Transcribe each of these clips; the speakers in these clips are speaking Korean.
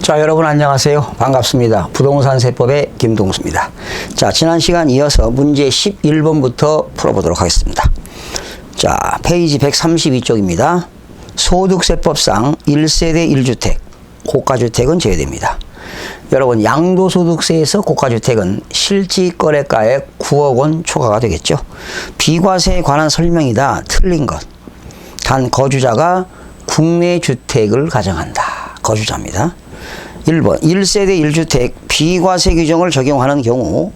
자, 여러분 안녕하세요. 반갑습니다. 부동산 세법의 김동수입니다. 자, 지난 시간 이어서 문제 11번부터 풀어보도록 하겠습니다. 자, 페이지 132쪽입니다. 소득세법상 1세대 1주택, 고가주택은 제외됩니다. 여러분, 양도소득세에서 고가주택은 실지거래가의 9억 원 초과가 되겠죠. 비과세에 관한 설명이다. 틀린 것. 단 거주자가 국내 주택을 가정한다. 거주자입니다. 1번 1세대 1주택 비과세 규정을 적용하는 경우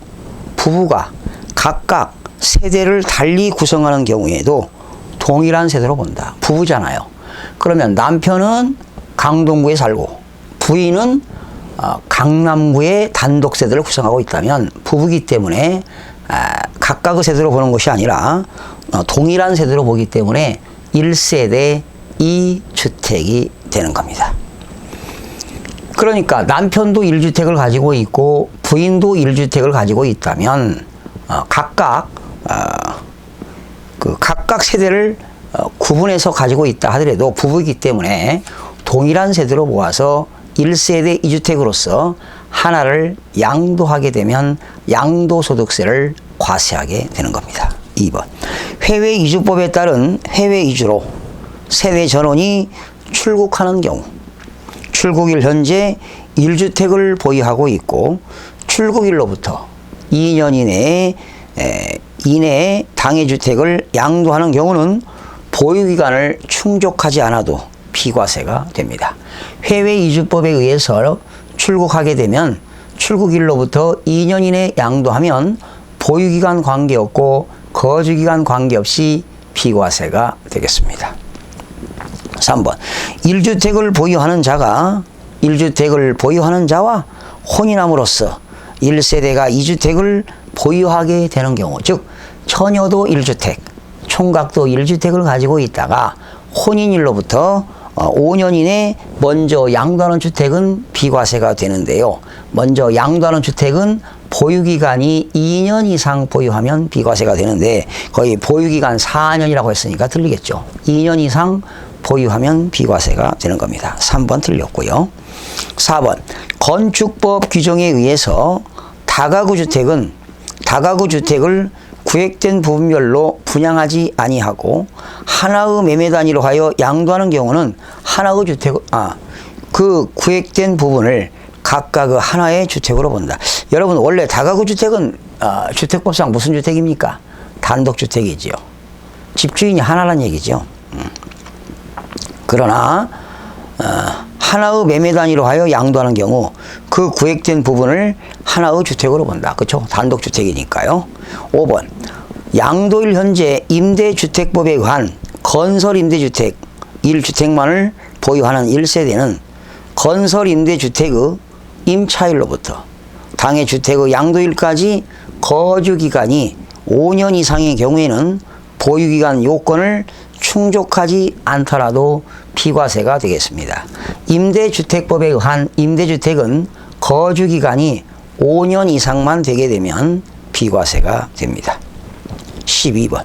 부부가 각각 세대를 달리 구성하는 경우에도 동일한 세대로 본다. 부부잖아요. 그러면 남편은 강동구에 살고 부인은 강남구에 단독 세대를 구성하고 있다면 부부이기 때문에 각각의 세대로 보는 것이 아니라 동일한 세대로 보기 때문에 1세대 2주택이 되는 겁니다. 그러니까 남편도 1주택을 가지고 있고 부인도 1주택을 가지고 있다면 각각 세대를 구분해서 가지고 있다 하더라도 부부이기 때문에 동일한 세대로 모아서 1세대 2주택으로서 하나를 양도하게 되면 양도소득세를 과세하게 되는 겁니다. 2번 해외 이주법에 따른 해외 이주로 세대 전원이 출국하는 경우 출국일 현재 1주택을 보유하고 있고 출국일로부터 2년 이내에 당해 주택을 양도하는 경우는 보유기간을 충족하지 않아도 비과세가 됩니다. 해외 이주법에 의해서 출국하게 되면 출국일로부터 2년 이내 양도하면 보유기간 관계없고 거주기간 관계없이 비과세가 되겠습니다. 3번 1주택을 보유하는 자와 혼인함으로써 1세대가 2주택을 보유하게 되는 경우, 즉 처녀도 1주택, 총각도 1주택을 가지고 있다가 혼인일로부터 5년 이내 먼저 양도하는 주택은 비과세가 되는데요. 먼저 양도하는 주택은 보유기간이 2년 이상 보유하면 비과세가 되는데 거의 보유기간 4년이라고 했으니까 틀리겠죠. 2년 이상 보유하면 비과세가 되는 겁니다. 3번 틀렸고요. 4번 건축법 규정에 의해서 다가구 주택을 구획된 부분별로 분양하지 아니하고 하나의 매매 단위로 하여 양도하는 경우는 하나의 그 구획된 부분을 각각의 하나의 주택으로 본다. 여러분, 원래 다가구 주택은 주택법상 무슨 주택입니까? 단독주택이지요. 집주인이 하나란 얘기죠. 그러나 하나의 매매 단위로 하여 양도하는 경우 그 구획된 부분을 하나의 주택으로 본다. 그렇죠? 단독주택이니까요. 5번 양도일 현재 임대주택법에 의한 건설임대주택 1주택만을 보유하는 1세대는 건설임대주택의 임차일로부터 당해 주택의 양도일까지 거주기간이 5년 이상의 경우에는 보유기간 요건을 충족하지 않더라도 비과세가 되겠습니다. 임대주택법에 의한 임대주택은 거주기간이 5년 이상만 되게 되면 비과세가 됩니다. 12번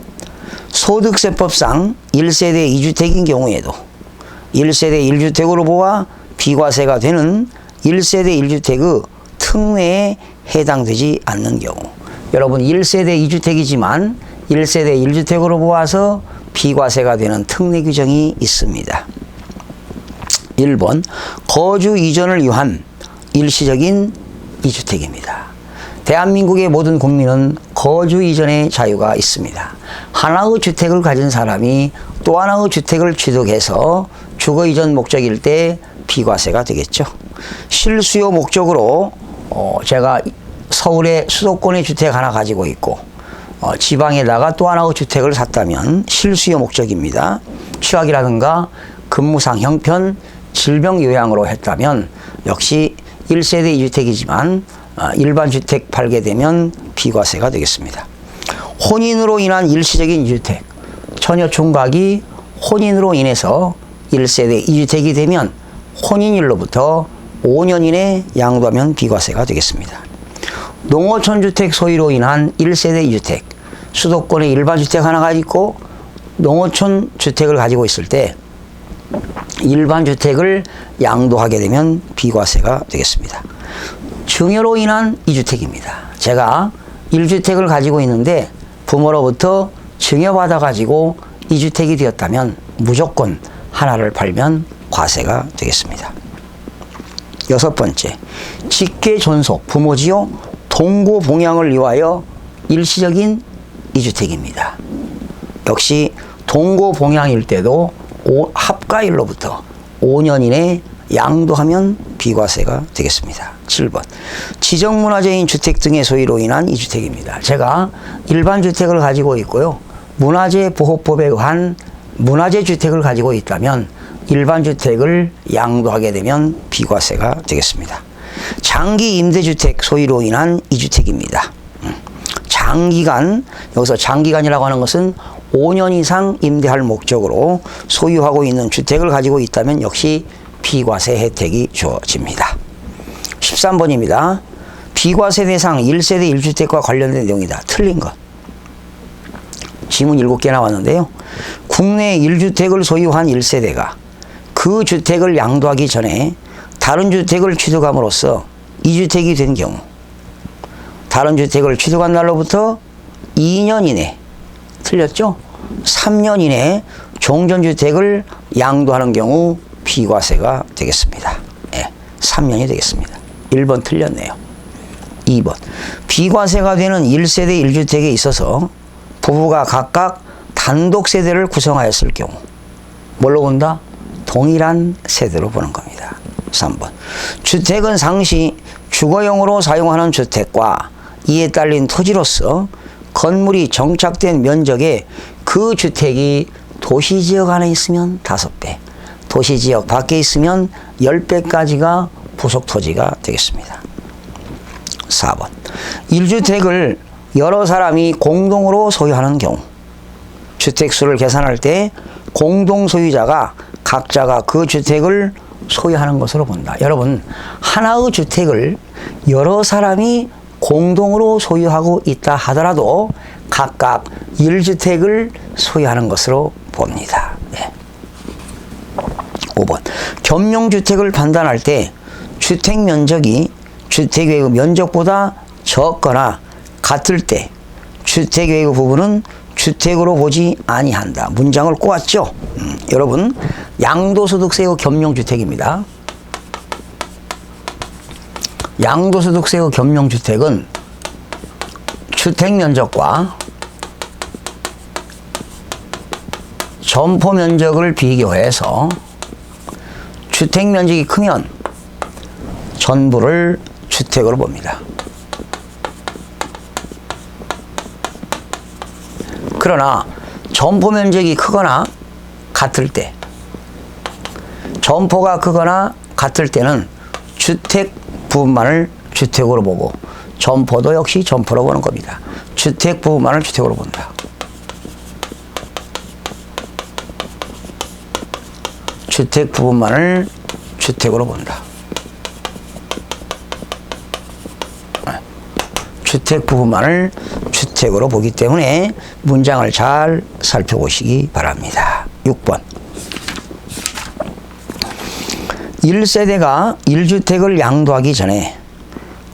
소득세법상 1세대 2주택인 경우에도 1세대 1주택으로 보아 비과세가 되는 1세대 1주택의 특례에 해당되지 않는 경우, 여러분 1세대 2주택이지만 1세대 1주택으로 보아서 비과세가 되는 특례 규정이 있습니다. 1번 거주 이전을 위한 일시적인 2주택입니다. 대한민국의 모든 국민은 거주 이전의 자유가 있습니다. 하나의 주택을 가진 사람이 또 하나의 주택을 취득해서 주거 이전 목적일 때 비과세가 되겠죠. 실수요 목적으로 제가 서울의 수도권의 주택 하나 가지고 있고 지방에다가 또 하나의 주택을 샀다면 실수요 목적입니다. 취약이라든가 근무상 형편, 질병 요양으로 했다면 역시 1세대 2주택이지만 일반 주택 팔게 되면 비과세가 되겠습니다. 혼인으로 인한 일시적인 2주택, 처녀 총각이 혼인으로 인해서 1세대 2주택이 되면 혼인일로부터 5년 이내 양도하면 비과세가 되겠습니다. 농어촌 주택 소유로 인한 1세대 2주택, 수도권에 일반 주택 하나 가지고 농어촌 주택을 가지고 있을 때 일반 주택을 양도하게 되면 비과세가 되겠습니다. 증여로 인한 2주택입니다. 제가 1주택을 가지고 있는데 부모로부터 증여받아 가지고 2주택이 되었다면 무조건 하나를 팔면 과세가 되겠습니다. 여섯 번째, 직계 존속, 부모지요 동고 봉양을 위하여 일시적인 2주택입니다. 역시 동고 봉양일 때도 합가일로부터 5년 이내 양도하면 비과세가 되겠습니다. 7번, 지정문화재인 주택 등의 소유로 인한 2주택입니다. 제가 일반 주택을 가지고 있고요. 문화재보호법에 의한 문화재 주택을 가지고 있다면 일반 주택을 양도하게 되면 비과세가 되겠습니다. 장기 임대주택 소유로 인한 2주택입니다. 장기간, 여기서 장기간이라고 하는 것은 5년 이상 임대할 목적으로 소유하고 있는 주택을 가지고 있다면 역시 비과세 혜택이 주어집니다. 13번입니다. 비과세 대상 1세대 1주택과 관련된 내용이다. 틀린 것. 지문 7개 나왔는데요. 국내 1주택을 소유한 1세대가 그 주택을 양도하기 전에 다른 주택을 취득함으로써 2주택이 된 경우, 다른 주택을 취득한 날로부터 2년 이내, 틀렸죠? 3년 이내에 종전주택을 양도하는 경우 비과세가 되겠습니다. 네, 3년이 되겠습니다. 1번 틀렸네요. 2번, 비과세가 되는 1세대 1주택에 있어서 부부가 각각 단독 세대를 구성하였을 경우 뭘로 본다? 동일한 세대로 보는 겁니다. 3번, 주택은 상시 주거용으로 사용하는 주택과 이에 딸린 토지로서 건물이 정착된 면적에 그 주택이 도시지역 안에 있으면 5배, 도시지역 밖에 있으면 10배까지가 부속토지가 되겠습니다. 4번, 1주택을 여러 사람이 공동으로 소유하는 경우 주택수를 계산할 때 공동소유자가 각자가 그 주택을 소유하는 것으로 본다. 여러분, 하나의 주택을 여러 사람이 공동으로 소유하고 있다 하더라도 각각 1주택을 소유하는 것으로 봅니다. 네. 5번, 겸용주택을 판단할 때 주택 면적이 주택외의 면적보다 적거나 같을 때 주택외의 부분은 주택으로 보지 아니한다. 문장을 꼬았죠? 여러분, 양도소득세의 겸용주택입니다. 양도소득세의 겸용주택은 주택면적과 점포면적을 비교해서 주택면적이 크면 전부를 주택으로 봅니다. 그러나 점포면적이 크거나 같을 때, 점포가 크거나 같을 때는 주택 부분만을 주택으로 보고 점포도 역시 점포로 보는 겁니다. 주택 부분만을 주택으로 본다. 주택 부분만을 주택으로 본다. 주택 부분만을 주택으로 보기 때문에 문장을 잘 살펴보시기 바랍니다. 6번, 1세대가 1주택을 양도하기 전에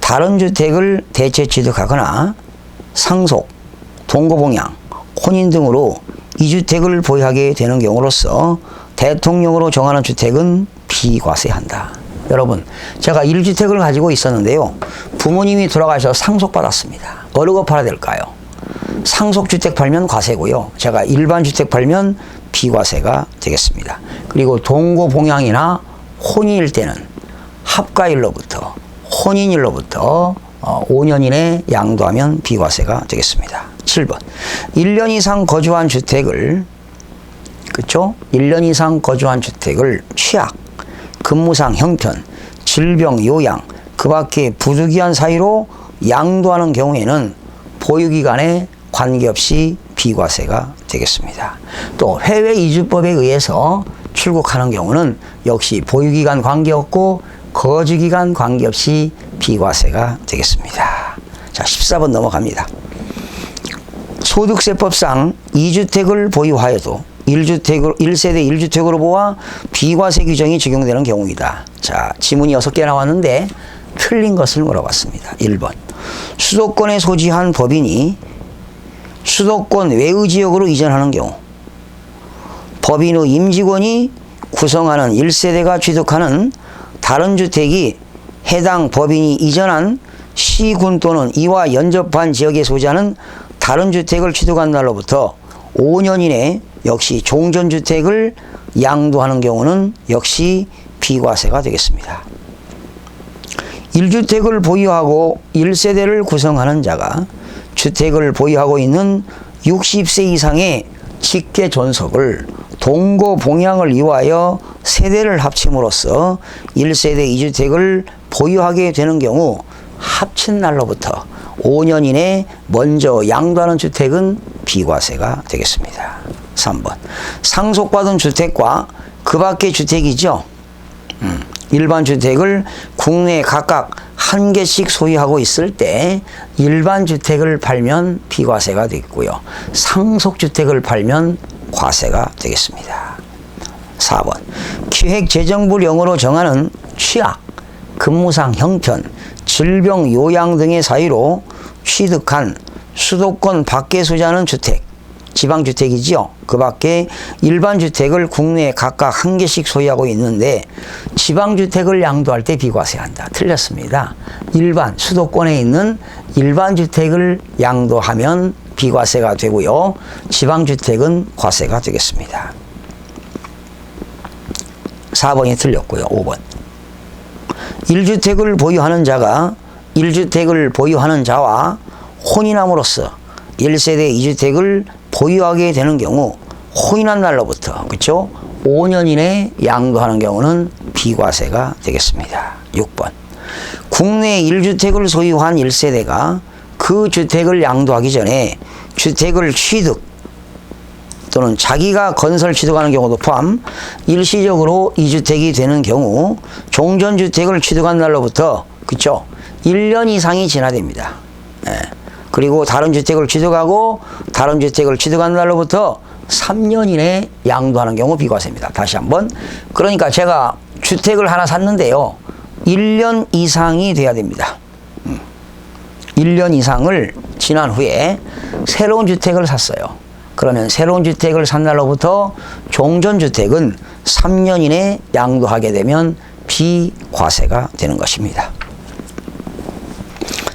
다른 주택을 대체 취득하거나 상속, 동거봉양, 혼인 등으로 2주택을 보유하게 되는 경우로서 대통령으로 정하는 주택은 비과세한다. 여러분, 제가 1주택을 가지고 있었는데요. 부모님이 돌아가셔서 상속받았습니다. 어느 팔아야 될까요? 상속주택 팔면 과세고요. 제가 일반 주택 팔면 비과세가 되겠습니다. 그리고 동거봉양이나 혼인일 때는 합가일로부터 혼인일로부터 5년 이내 양도하면 비과세가 되겠습니다. 7번, 1년 이상 거주한 주택을, 그렇죠? 1년 이상 거주한 주택을 취약, 근무상 형편, 질병, 요양, 그 밖에 부득이한 사유로 양도하는 경우에는 보유기간에 관계없이 비과세가 되겠습니다. 또 해외 이주법에 의해서 출국하는 경우는 역시 보유기간 관계없고 거주기간 관계없이 비과세가 되겠습니다. 자, 14번 넘어갑니다. 소득세법상 2주택을 보유하여도 1세대 1주택으로 보아 비과세 규정이 적용되는 경우이다. 자, 지문이 6개 나왔는데 틀린 것을 물어봤습니다. 1번. 수도권에 소지한 법인이 수도권 외의 지역으로 이전하는 경우 법인의 임직원이 구성하는 1세대가 취득하는 다른 주택이 해당 법인이 이전한 시군 또는 이와 연접한 지역에 소지하는 다른 주택을 취득한 날로부터 5년 이내 역시 종전주택을 양도하는 경우는 역시 비과세가 되겠습니다. 1주택을 보유하고 1세대를 구성하는 자가 주택을 보유하고 있는 60세 이상의 직계 존속을 동거 봉양을 이유하여 세대를 합침으로써 1세대 2주택을 보유하게 되는 경우 합친 날로부터 5년 이내 먼저 양도하는 주택은 비과세가 되겠습니다. 3번. 상속받은 주택과 그 밖의 주택이죠. 일반 주택을 국내에 각각 한 개씩 소유하고 있을 때 일반 주택을 팔면 비과세가 되겠고요. 상속주택을 팔면 과세가 되겠습니다. 4번. 기획재정부령으로 정하는 취약, 근무상 형편, 질병 요양 등의 사유로 취득한 수도권 밖에 소지하는 주택, 지방주택이지요. 그 밖에 일반주택을 국내에 각각 한 개씩 소유하고 있는데 지방주택을 양도할 때 비과세한다. 틀렸습니다. 일반 수도권에 있는 일반주택을 양도하면 비과세가 되고요. 지방주택은 과세가 되겠습니다. 4번이 틀렸고요. 5번. 1주택을 보유하는 자가 1주택을 보유하는 자와 혼인함으로써 1세대 2주택을 보유하게 되는 경우 혼인한 날로부터 그렇죠? 5년 이내에 양도하는 경우는 비과세가 되겠습니다. 6번. 국내 1주택을 소유한 1세대가 그 주택을 양도하기 전에 주택을 취득 또는 자기가 건설 취득하는 경우도 포함 일시적으로 2주택이 되는 경우 종전주택을 취득한 날로부터 그렇죠? 1년 이상이 지나됩니다. 네. 그리고 다른 주택을 취득하고 다른 주택을 취득한 날로부터 3년 이내에 양도하는 경우 비과세입니다. 다시 한번. 그러니까 제가 주택을 하나 샀는데요. 1년 이상이 돼야 됩니다. 1년 이상을 지난 후에 새로운 주택을 샀어요. 그러면 새로운 주택을 산 날로부터 종전주택은 3년 이내에 양도하게 되면 비과세가 되는 것입니다.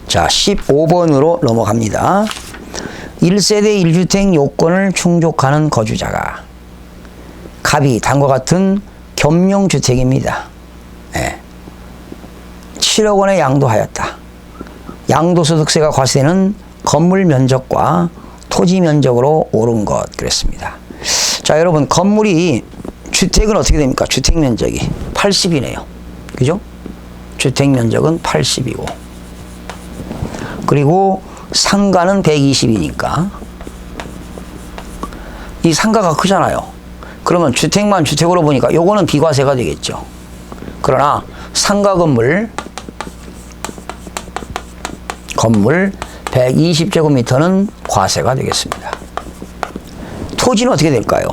자, 15번으로 넘어갑니다. 1세대 1주택 요건을 충족하는 거주자가 갑이 다음과 같은 겸용주택입니다. 네. 7억 원에 양도하였다. 양도소득세가 과세는 건물 면적과 토지 면적으로 오른 것 그랬습니다. 자, 여러분 건물이 주택은 어떻게 됩니까? 주택 면적이 80이네요. 그죠? 주택 면적은 80이고 그리고 상가는 120이니까 이 상가가 크잖아요. 그러면 주택만 주택으로 보니까 요거는 비과세가 되겠죠. 그러나 상가 건물 120제곱미터는 과세가 되겠습니다. 토지는 어떻게 될까요?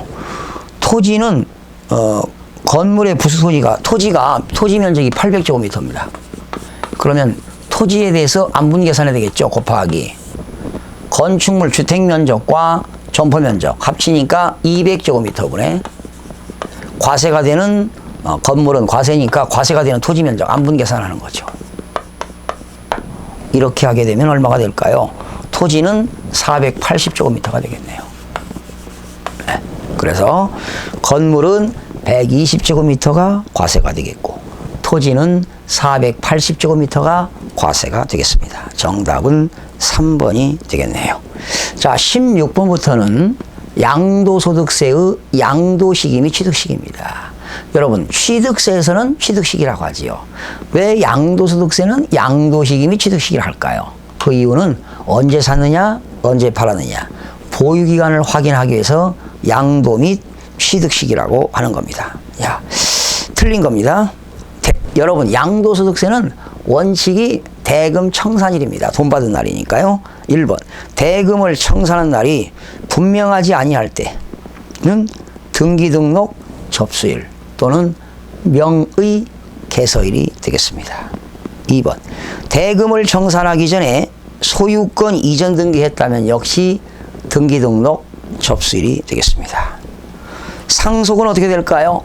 토지는 건물의 부수 토지 면적이 800제곱미터입니다. 그러면 토지에 대해서 안분 계산해야 되겠죠. 곱하기 건축물 주택 면적과 점포 면적 합치니까 200제곱미터분에 과세가 되는 건물은 과세니까 과세가 되는 토지 면적 안분 계산하는 거죠. 이렇게 하게 되면 얼마가 될까요? 토지는 480제곱미터가 되겠네요. 네. 그래서 건물은 120제곱미터가 과세가 되겠고 토지는 480제곱미터가 과세가 되겠습니다. 정답은 3번이 되겠네요. 자, 16번부터는 양도소득세의 양도시기 및 취득시기입니다. 여러분 취득세에서는 취득시기라고 하지요. 왜 양도소득세는 양도시기 및 취득시기를 할까요? 그 이유는 언제 샀느냐 언제 팔았느냐 보유기간을 확인하기 위해서 양도 및 취득시기라고 하는 겁니다. 야, 틀린 겁니다. 여러분 양도소득세는 원칙이 대금 청산일입니다. 돈 받은 날이니까요. 1번 대금을 청산한 날이 분명하지 아니할 때는 등기 등록 접수일 또는 명의 개서일이 되겠습니다. 2번 대금을 청산하기 전에 소유권 이전 등기했다면 역시 등기 등록 접수일이 되겠습니다. 상속은 어떻게 될까요?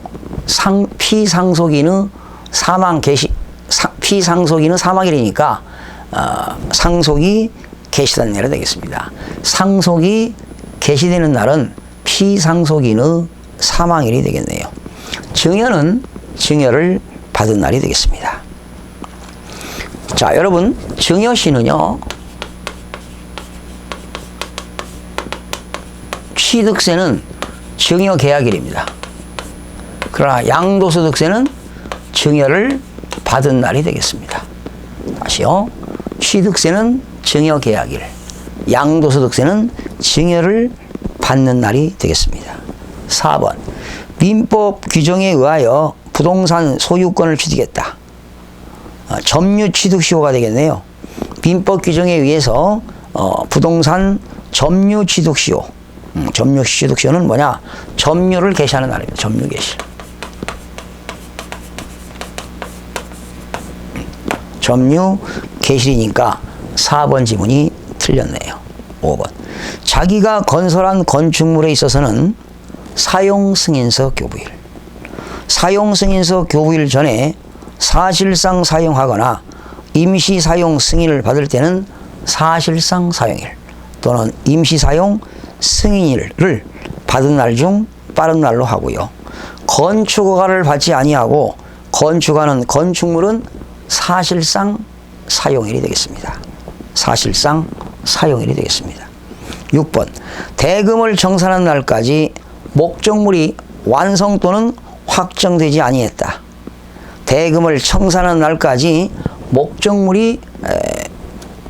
피상속인의 피상속인의 사망일이니까 상속이 개시된 날이 되겠습니다. 상속이 개시되는 날은 피상속인의 사망일이 되겠네요. 증여는 증여를 받은 날이 되겠습니다. 자, 여러분, 증여시는요, 취득세는 증여계약일입니다. 그러나 양도소득세는 증여를 받은 날이 되겠습니다. 다시요. 취득세는 증여계약일, 양도소득세는 증여를 받는 날이 되겠습니다. 4번 민법 규정에 의하여 부동산 소유권을 취득했다. 점유취득시효가 되겠네요. 민법 규정에 의해서 부동산 점유취득시효, 점유취득시효는 뭐냐? 점유를 개시하는 날입니다. 점유개시. 점유개시이니까 4번 지문이 틀렸네요. 5번 자기가 건설한 건축물에 있어서는 사용승인서 교부일, 사용승인서 교부일 전에 사실상 사용하거나 임시사용 승인을 받을 때는 사실상 사용일 또는 임시사용 승인일을 받은 날 중 빠른 날로 하고요. 건축허가를 받지 아니하고 건축하는 건축물은 사실상 사용일이 되겠습니다. 사실상 사용일이 되겠습니다. 6번 대금을 청산한 날까지 목적물이 완성 또는 확정되지 아니했다. 대금을 청산한 날까지 목적물이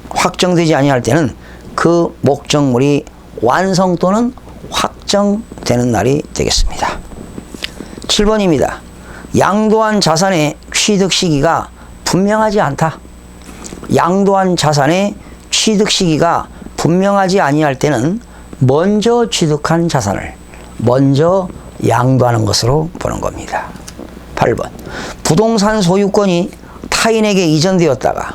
확정되지 아니할 때는 그 목적물이 완성 또는 확정되는 날이 되겠습니다. 7번입니다. 양도한 자산의 취득 시기가 분명하지 않다. 양도한 자산의 취득 시기가 분명하지 아니할 때는 먼저 취득한 자산을 먼저 양도하는 것으로 보는 겁니다. 8번 부동산 소유권이 타인에게 이전되었다가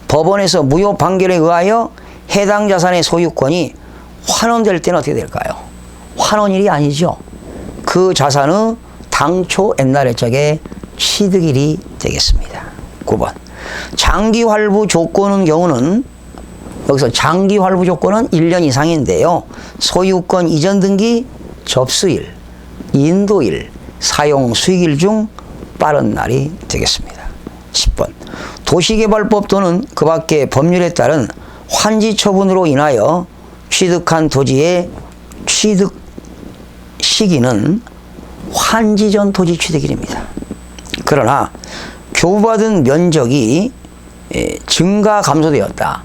법원에서 무효 판결에 의하여 해당 자산의 소유권이 환원될 때는 어떻게 될까요? 환원일이 아니죠. 그 자산의 당초 옛날의 적의 취득일이 되겠습니다. 9번 장기 활부 조건의 경우는 여기서 장기 활부 조건은 1년 이상인데요. 소유권 이전 등기 접수일, 인도일, 사용 수익일 중 빠른 날이 되겠습니다. 10번 도시개발법 또는 그 밖의 법률에 따른 환지 처분으로 인하여 취득한 토지의 취득 시기는 환지 전 토지 취득일입니다. 그러나 교부받은 면적이 증가 감소되었다.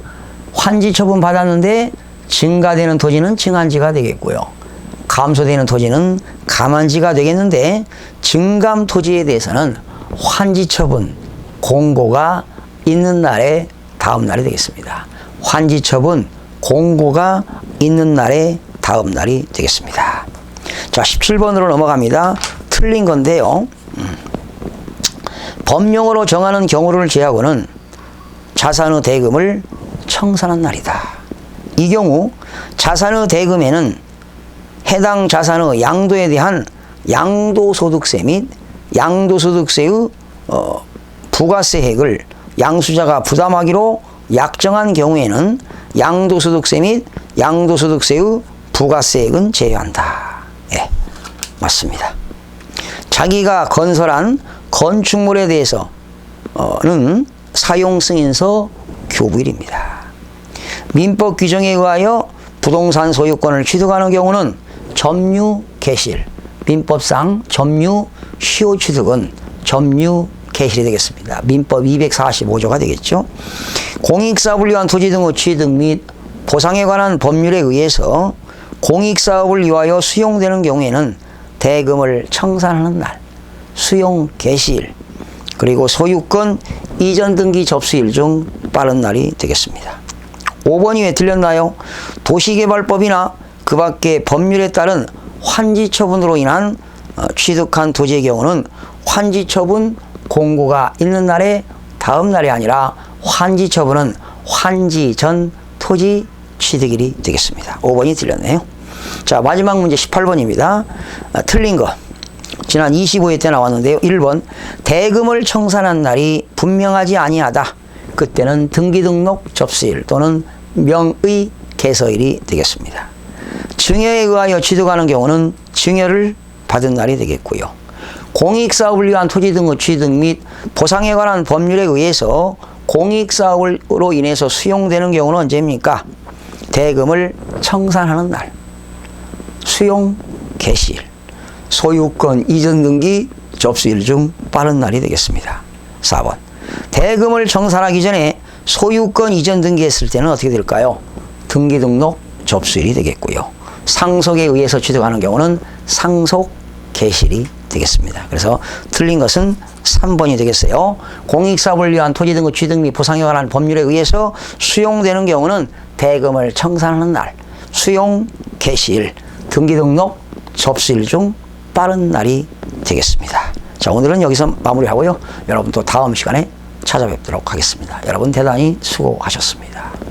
환지 처분 받았는데 증가되는 토지는 증한지가 되겠고요. 감소되는 토지는 감한지가 되겠는데 증감 토지에 대해서는 환지 처분 공고가 있는 날에 다음 날이 되겠습니다. 환지 처분 공고가 있는 날에 다음 날이 되겠습니다. 자, 17번으로 넘어갑니다. 틀린 건데요. 법령으로 정하는 경우를 제하고는 자산의 대금을 청산한 날이다. 이 경우 자산의 대금에는 해당 자산의 양도에 대한 양도소득세 및 양도소득세의 부가세액을 양수자가 부담하기로 약정한 경우에는 양도소득세 및 양도소득세의 부가세액은 제외한다. 예, 맞습니다. 자기가 건설한 건축물에 대해서는 사용승인서 교부일입니다. 민법 규정에 의하여 부동산 소유권을 취득하는 경우는 점유개시일, 민법상 점유시효 취득은 점유개시일이 되겠습니다. 민법 245조가 되겠죠. 공익사업을 위한 토지 등의 취득 및 보상에 관한 법률에 의해서 공익사업을 위하여 수용되는 경우에는 대금을 청산하는 날, 수용개시일, 그리고 소유권 이전 등기 접수일 중 빠른 날이 되겠습니다. 5번이 왜 틀렸나요? 도시개발법이나 그 밖의 법률에 따른 환지 처분으로 인한 취득한 토지의 경우는 환지 처분 공고가 있는 날에 다음 날이 아니라 환지 처분은 환지 전 토지 취득일이 되겠습니다. 5번이 틀렸네요. 자, 마지막 문제 18번입니다. 틀린 거. 지난 25회 때 나왔는데요. 1번 대금을 청산한 날이 분명하지 아니하다. 그때는 등기등록 접수일 또는 명의 개서일이 되겠습니다. 증여에 의하여 취득하는 경우는 증여를 받은 날이 되겠고요. 공익사업을 위한 토지 등의 취득 및 보상에 관한 법률에 의해서 공익사업으로 인해서 수용되는 경우는 언제입니까? 대금을 청산하는 날, 수용 개시일, 소유권 이전 등기 접수일 중 빠른 날이 되겠습니다. 4번 대금을 청산하기 전에 소유권 이전 등기했을 때는 어떻게 될까요? 등기 등록 접수일이 되겠고요. 상속에 의해서 취득하는 경우는 상속 개시일이 되겠습니다. 그래서 틀린 것은 3번이 되겠어요. 공익사업을 위한 토지 등의 취득 및 보상에 관한 법률에 의해서 수용되는 경우는 대금을 청산하는 날, 수용 개시일, 등기 등록 접수일 중 빠른 날이 되겠습니다. 자, 오늘은 여기서 마무리하고요. 여러분 또 다음 시간에 찾아뵙도록 하겠습니다. 여러분 대단히 수고하셨습니다.